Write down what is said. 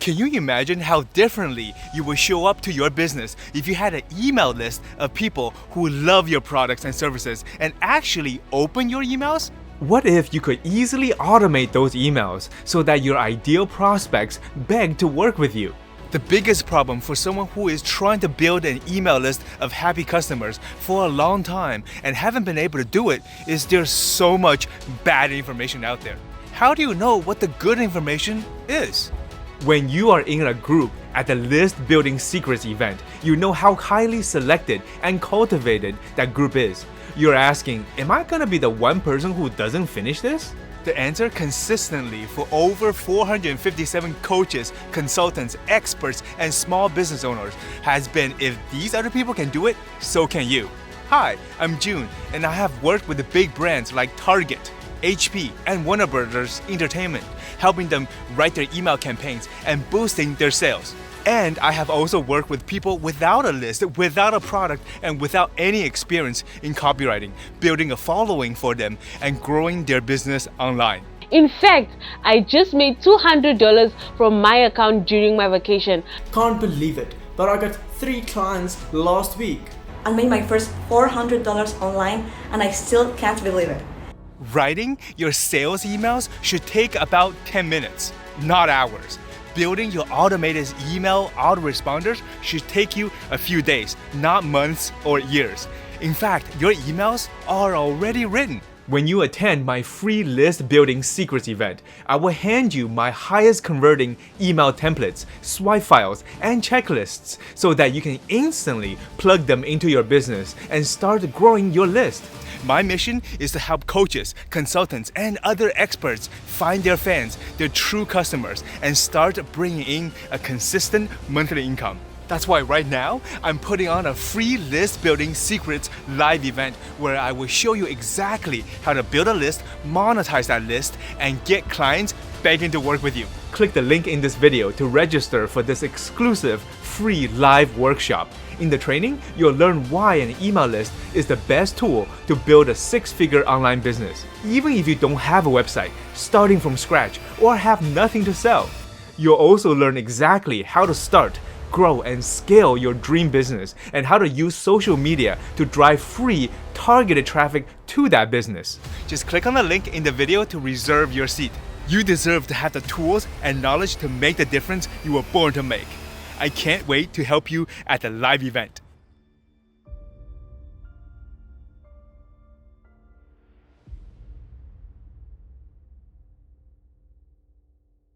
Can you imagine how differently you would show up to your business if you had an email list of people who love your products and services and actually open your emails? What if you could easily automate those emails so that your ideal prospects beg to work with you? The biggest problem for someone who is trying to build an email list of happy customers for a long time and haven't been able to do it is there's so much bad information out there. How do you know what the good information is? When you are in a group at the List Building Secrets event, you know how highly selected and cultivated that group is. You're asking, am I gonna be the one person who doesn't finish this? The answer consistently for over 457 coaches, consultants, experts, and small business owners has been, if these other people can do it, so can you. Hi, I'm June, and I have worked with the big brands like Target, HP, and Warner Brothers Entertainment, helping them write their email campaigns and boosting their sales. And I have also worked with people without a list, without a product, and without any experience in copywriting, building a following for them and growing their business online. In fact, I just made $200 from my account during my vacation. Can't believe it, but I got 3 clients last week. I made my first $400 online and I still can't believe it. Writing your sales emails should take about 10 minutes, not hours. Building your automated email autoresponders should take you a few days, not months or years. In fact, your emails are already written. When you attend my free List Building Secrets event, I will hand you my highest converting email templates, swipe files, and checklists so that you can instantly plug them into your business and start growing your list. My mission is to help coaches, consultants, and other experts find their fans, their true customers, and start bringing in a consistent monthly income. That's why right now, I'm putting on a free List Building Secrets live event where I will show you exactly how to build a list, monetize that list, and get clients begging to work with you. Click the link in this video to register for this exclusive free live workshop. In the training, you'll learn why an email list is the best tool to build a 6-figure online business. Even if you don't have a website, starting from scratch, or have nothing to sell. You'll also learn exactly how to start, grow, and scale your dream business, and how to use social media to drive free, targeted traffic to that business. Just click on the link in the video to reserve your seat. You deserve to have the tools and knowledge to make the difference you were born to make. I can't wait to help you at the live event.